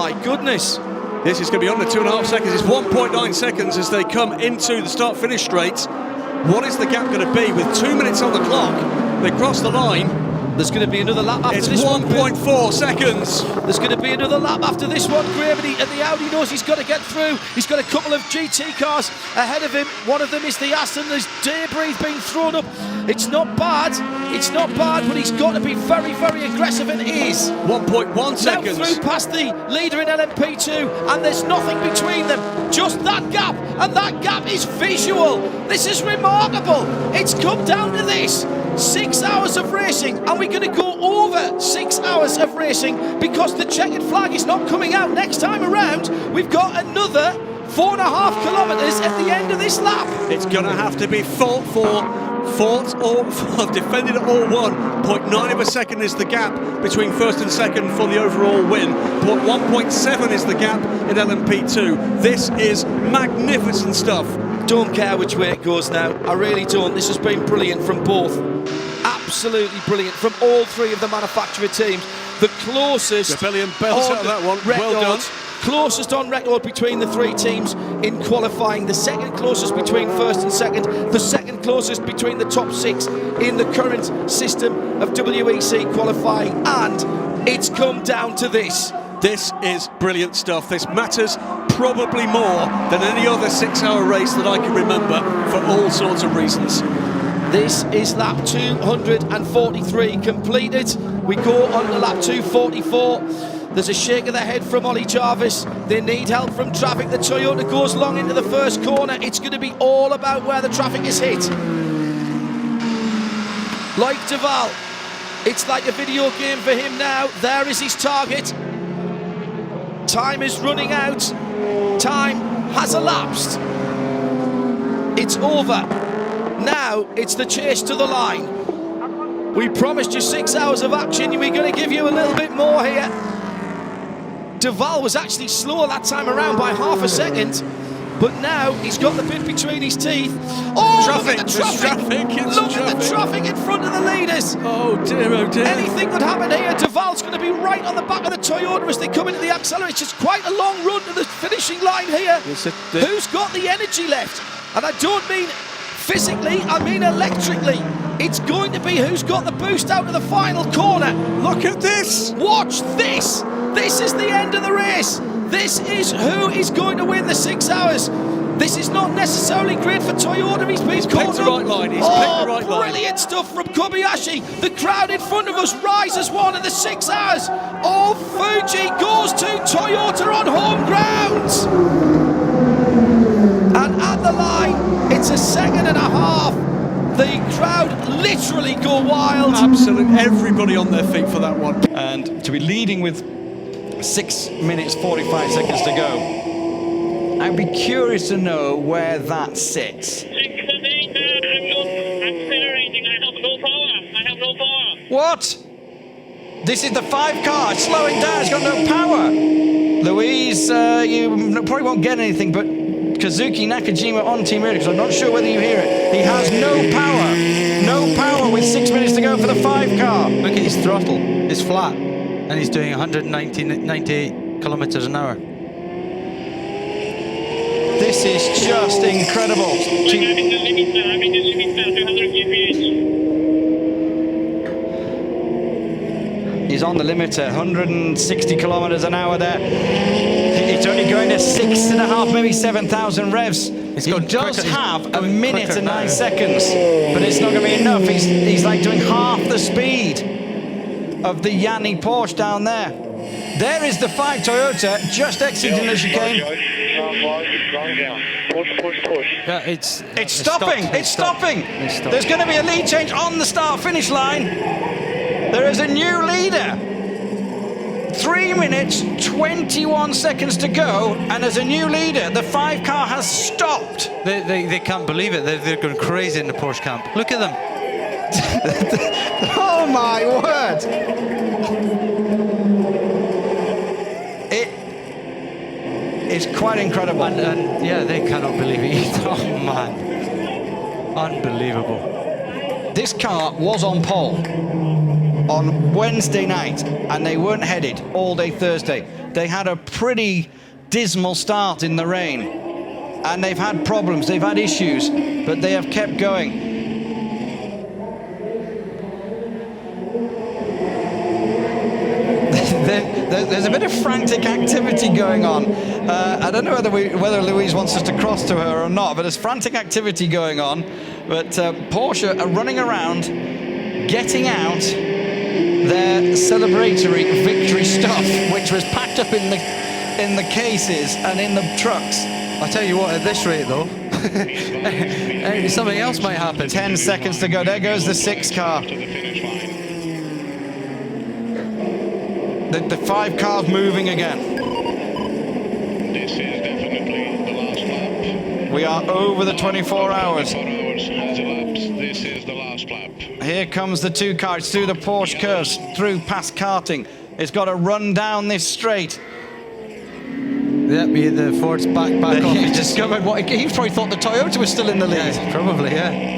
my goodness. This is going to be under 2.5 seconds. It's 1.9 seconds as they come into the start-finish straight. What is the gap going to be with 2 minutes on the clock? They cross the line. There's going to be another lap after this one. It's 1.4 seconds. There's going to be another lap after this one, Graham, and the Audi knows he's got to get through. He's got a couple of GT cars ahead of him. One of them is the Aston. There's debris being thrown up. It's not bad. It's not bad, but he's got to be very, very aggressive, and is. 1.1 seconds. Now through past the leader in LMP2, and there's nothing between them. Just that gap, and that gap is visual. This is remarkable. It's come down to this. 6 hours of racing, and we're going to go over 6 hours of racing because the checkered flag is not coming out next time around. We've got another 4.5 kilometres at the end of this lap. It's going to have to be fought or defended or won. 0.9 of a second is the gap between first and second for the overall win. 1.7 is the gap in LMP2. This is magnificent stuff. Don't care which way it goes now. I really don't. This has been brilliant from both. Absolutely brilliant from all three of the manufacturer teams. The closest Rebellion belts out of that one. Record, well done. Closest on record between the three teams in qualifying. The second closest between first and second. The second closest between the top six in the current system of WEC qualifying. And it's come down to this. This is brilliant stuff. This matters probably more than any other 6 hour race that I can remember for all sorts of reasons. This is lap 243 completed. We go on to lap 244. There's a shake of the head from Ollie Jarvis. They need help from traffic. The Toyota goes long into the first corner. It's going to be all about where the traffic is hit. Like Duval, it's like a video game for him now. There is his target. Time is running out. Time has elapsed. It's over. Now it's the chase to the line. We promised you 6 hours of action. We're going to give you a little bit more here. Duval was actually slower that time around by half a second, but now he's got the bit between his teeth. Oh, traffic, look at the traffic. Look at the traffic in front of the leaders. Oh dear, oh dear. Anything could happen here. Duval's going to be right on the back of the Toyota as they come into the accelerator. It's quite a long run to the finishing line here. Who's got the energy left? And I don't mean physically, I mean electrically. It's going to be who's got the boost out of the final corner. Look at this. Watch this. This is the end of the race. This is who is going to win the 6 hours. This is not necessarily great for Toyota. He's been caught the right line. He's picked the right line. Brilliant stuff from Kobayashi. The crowd in front of us rises one in the 6 hours. Oh, Fuji goes to Toyota on home grounds. And at the line, it's a second and a half. The crowd literally go wild. Absolutely, everybody on their feet for that one. And to be leading with 6 minutes 45 seconds to go. I'd be curious to know where that sits. I'm not accelerating. I have no power. What? This is the 5 car, it's slowing down, it's got no power. Louise, you probably won't get anything, but Kazuki Nakajima on Team Radio, because I'm not sure whether you hear it. He has no power. No power with 6 minutes to go for the 5 car. Look at his throttle, it's flat, and he's doing 98 kilometers an hour. This is just incredible. I'm in the limit now, 200 kph. He's on the limiter, 160 kilometers an hour there. It's only going to 6.5, maybe 7,000 revs. He does have a minute and 9 seconds, but it's not going to be enough. He's like doing half the speed of the Yanni Porsche down there. There is the 5 Toyota just exiting the chicane. Push. Yeah, it's stopping. It's stopping. There's going to be a lead change on the start-finish line. There is a new leader. 3 minutes, 21 seconds to go, and there's a new leader. The 5 car has stopped. They can't believe it. They're going crazy in the Porsche camp. Look at them. Oh my word. It's quite incredible. And yeah, they cannot believe it either. Oh man. Unbelievable. This car was on pole on Wednesday night, and they weren't headed all day Thursday. they had a pretty dismal start in the rain, and they've had problems, they've had issues, but they have kept going. There's a bit of frantic activity going on. I don't know whether Louise wants us to cross to her or not, but there's frantic activity going on. But Porsche are running around, getting out their celebratory victory stuff, which was packed up in the cases and in the trucks. I tell you what, at this rate though, something else might happen. 10 seconds to go. There goes the 6 car. The 5 cars moving again. This is definitely the last lap. We are over the 24 hours. 24 hours has elapsed. This is the last lap. Here comes the 2 car. It's through the Porsche curves, through past karting. It's got to run down this straight. Yeah, the Ford's back off. He discovered he probably thought the Toyota was still in the lead. Yeah, probably, yeah.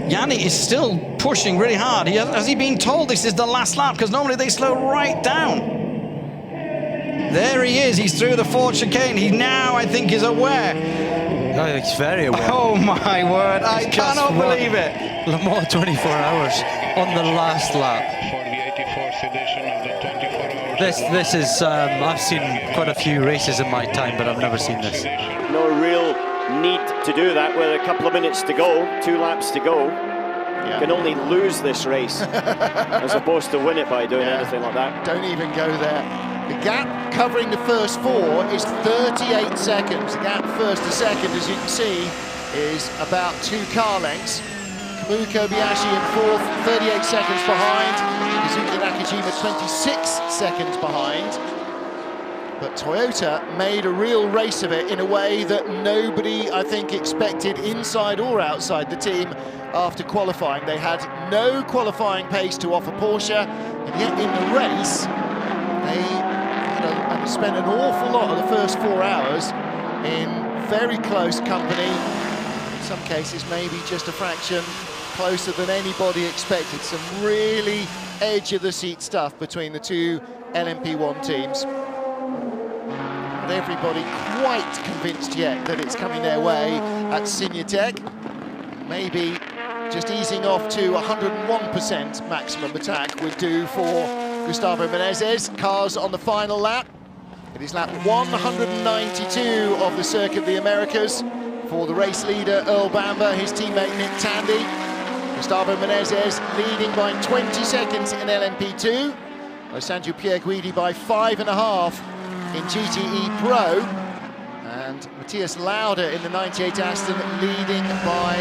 Yanni is still pushing really hard. Has he been told this is the last lap? Because normally they slow right down. There he is. He's through the Ford chicane. He now, I think, is aware. I think he's very aware. Oh my word! I cannot believe it. Le Mans 24 hours on the last lap. For the 84th edition of the 24 hours. This is. I've seen quite a few races in my time, but I've never seen this. No real need to do that with a couple of minutes to go, 2 laps to go. You can only lose this race as opposed to win it by doing anything like that. Don't even go there. The gap covering the first 4 is 38 seconds. The gap first to second, as you can see, is about 2 car lengths. Kamui Kobayashi in 4th, 38 seconds behind. Kazuki Nakajima 26 seconds behind. But Toyota made a real race of it in a way that nobody, I think, expected inside or outside the team after qualifying. They had no qualifying pace to offer Porsche, and yet in the race, they spent an awful lot of the first 4 hours in very close company. In some cases, maybe just a fraction closer than anybody expected. Some really edge-of-the-seat stuff between the 2 LMP1 teams. Everybody quite convinced yet that it's coming their way at Signatek. Maybe just easing off to 101% maximum attack would do for Gustavo Menezes. Cars on the final lap. It is lap 192 of the Circuit of the Americas for the race leader Earl Bamber, his teammate Nick Tandy. Gustavo Menezes leading by 20 seconds in LMP2. Alessandro Pierguidi by 5.5 in GTE Pro, and Matthias Lauda in the 98 Aston leading by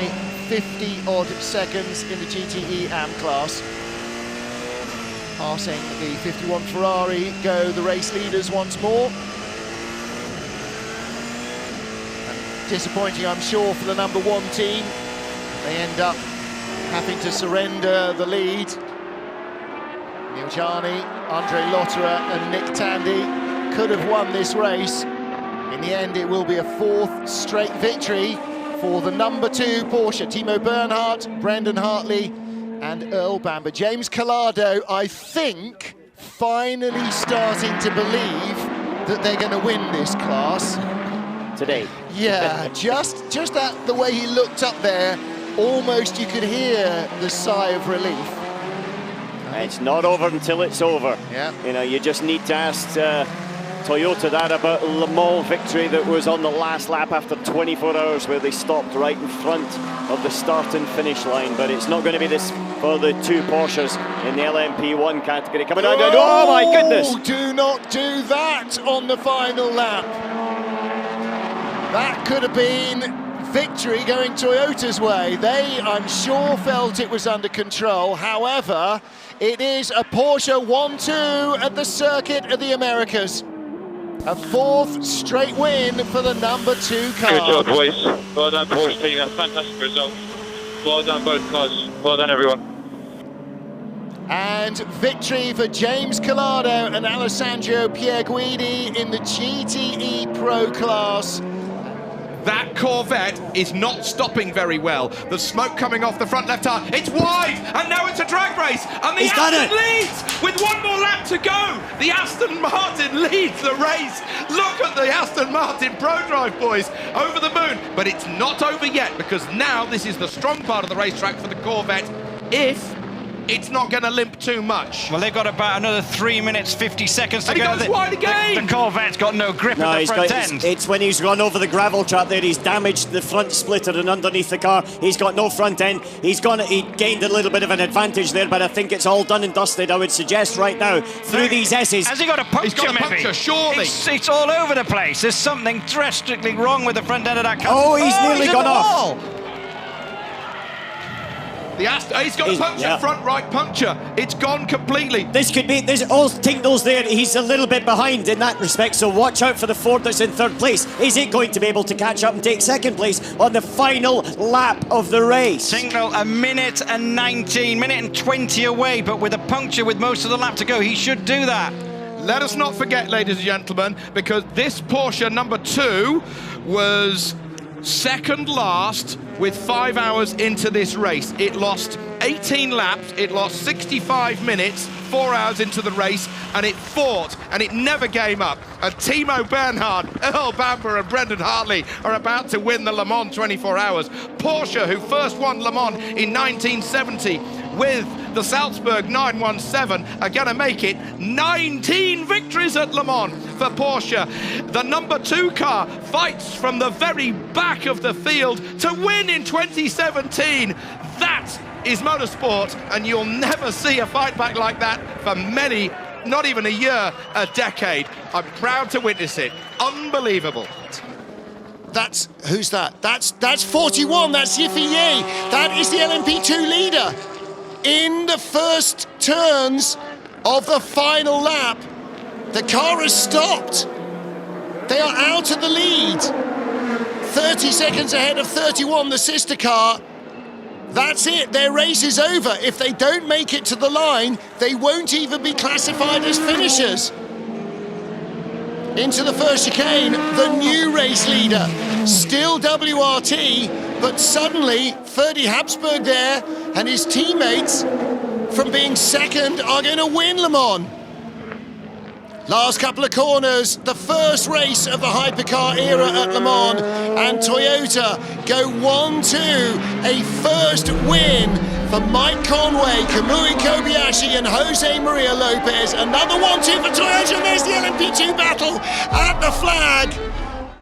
50-odd seconds in the GTE AM class. Passing the 51 Ferrari go the race leaders once more. And disappointing, I'm sure, for the number 1 team. They end up having to surrender the lead. Neil Jani, Andre Lotterer and Nick Tandy could have won this race. In the end, it will be a 4th straight victory for the number 2 Porsche. Timo Bernhardt, Brendan Hartley and Earl Bamber. James Collado, I think, finally starting to believe that they're going to win this class. Today. Yeah, just that, the way he looked up there, almost you could hear the sigh of relief. It's not over until it's over. Yeah. You know, you just need to ask Toyota that about Le Mans victory that was on the last lap after 24 hours where they stopped right in front of the start and finish line. But it's not going to be this for the 2 Porsches in the LMP1 category. Coming down, oh my goodness! Do not do that on the final lap. That could have been victory going Toyota's way. They, I'm sure, felt it was under control. However, it is a Porsche 1-2 at the Circuit of the Americas. A 4th straight win for the number 2 car. Good job, boys. Well done, Porsche team. That's a fantastic result. Well done, both cars. Well done, everyone. And victory for James Collado and Alessandro Pierguidi in the GTE Pro class. That Corvette is not stopping very well. The smoke coming off the front left tire. It's wide, and now it's a drag race. And the Aston leads with one more lap to go. The Aston Martin leads the race. Look at the Aston Martin ProDrive boys over the moon. But it's not over yet, because now this is the strong part of the racetrack for the Corvette, if it's not going to limp too much. Well, they've got about another 3 minutes, 50 seconds to and go. He goes wide again. The Corvette's got no grip at the front end. It's when he's run over the gravel trap there, he's damaged the front splitter and underneath the car. He's got no front end. He gained a little bit of an advantage there, but I think it's all done and dusted, I would suggest, right now, through these S's. Has he got a puncture, He's got a puncture, surely. It's all over the place. There's something drastically wrong with the front end of that car. Oh, he's nearly gone off. He's got a puncture, front right puncture. It's gone completely. There's all tingles there. He's a little bit behind in that respect, so watch out for the Ford that's in third place. Is it going to be able to catch up and take second place on the final lap of the race? Tingle, a minute and 19, minute and 20 away, but with a puncture with most of the lap to go, he should do that. Let us not forget, ladies and gentlemen, because this Porsche number 2 was second last with 5 hours into this race. It lost 18 laps, it lost 65 minutes, 4 hours into the race, and it fought, and it never gave up. And Timo Bernhard, Earl Bamber and Brendan Hartley are about to win the Le Mans 24 Hours. Porsche, who first won Le Mans in 1970 with the Salzburg 917, are going to make it 19 victories at Le Mans for Porsche. The number 2 car fights from the very back of the field to win in 2017. That is motorsport, and you'll never see a fight back like that for many, not even a year, a decade. I'm proud to witness it. Unbelievable. Who's that? That's 41, that's Yiffy Ye. That is the LMP2 leader. In the first turns of the final lap, the car has stopped. They are out of the lead. 30 seconds ahead of 31, the sister car. That's it, their race is over. If they don't make it to the line, they won't even be classified as finishers. Into the first chicane, the new race leader. Still WRT, but suddenly Ferdy Habsburg there and his teammates, from being second, are going to win Le Mans. Last couple of corners, the first race of the hypercar era at Le Mans, and Toyota go 1-2, a first win for Mike Conway, Kamui Kobayashi and Jose Maria Lopez. Another 1-2 for Toyota, and there's the LMP2 battle at the flag.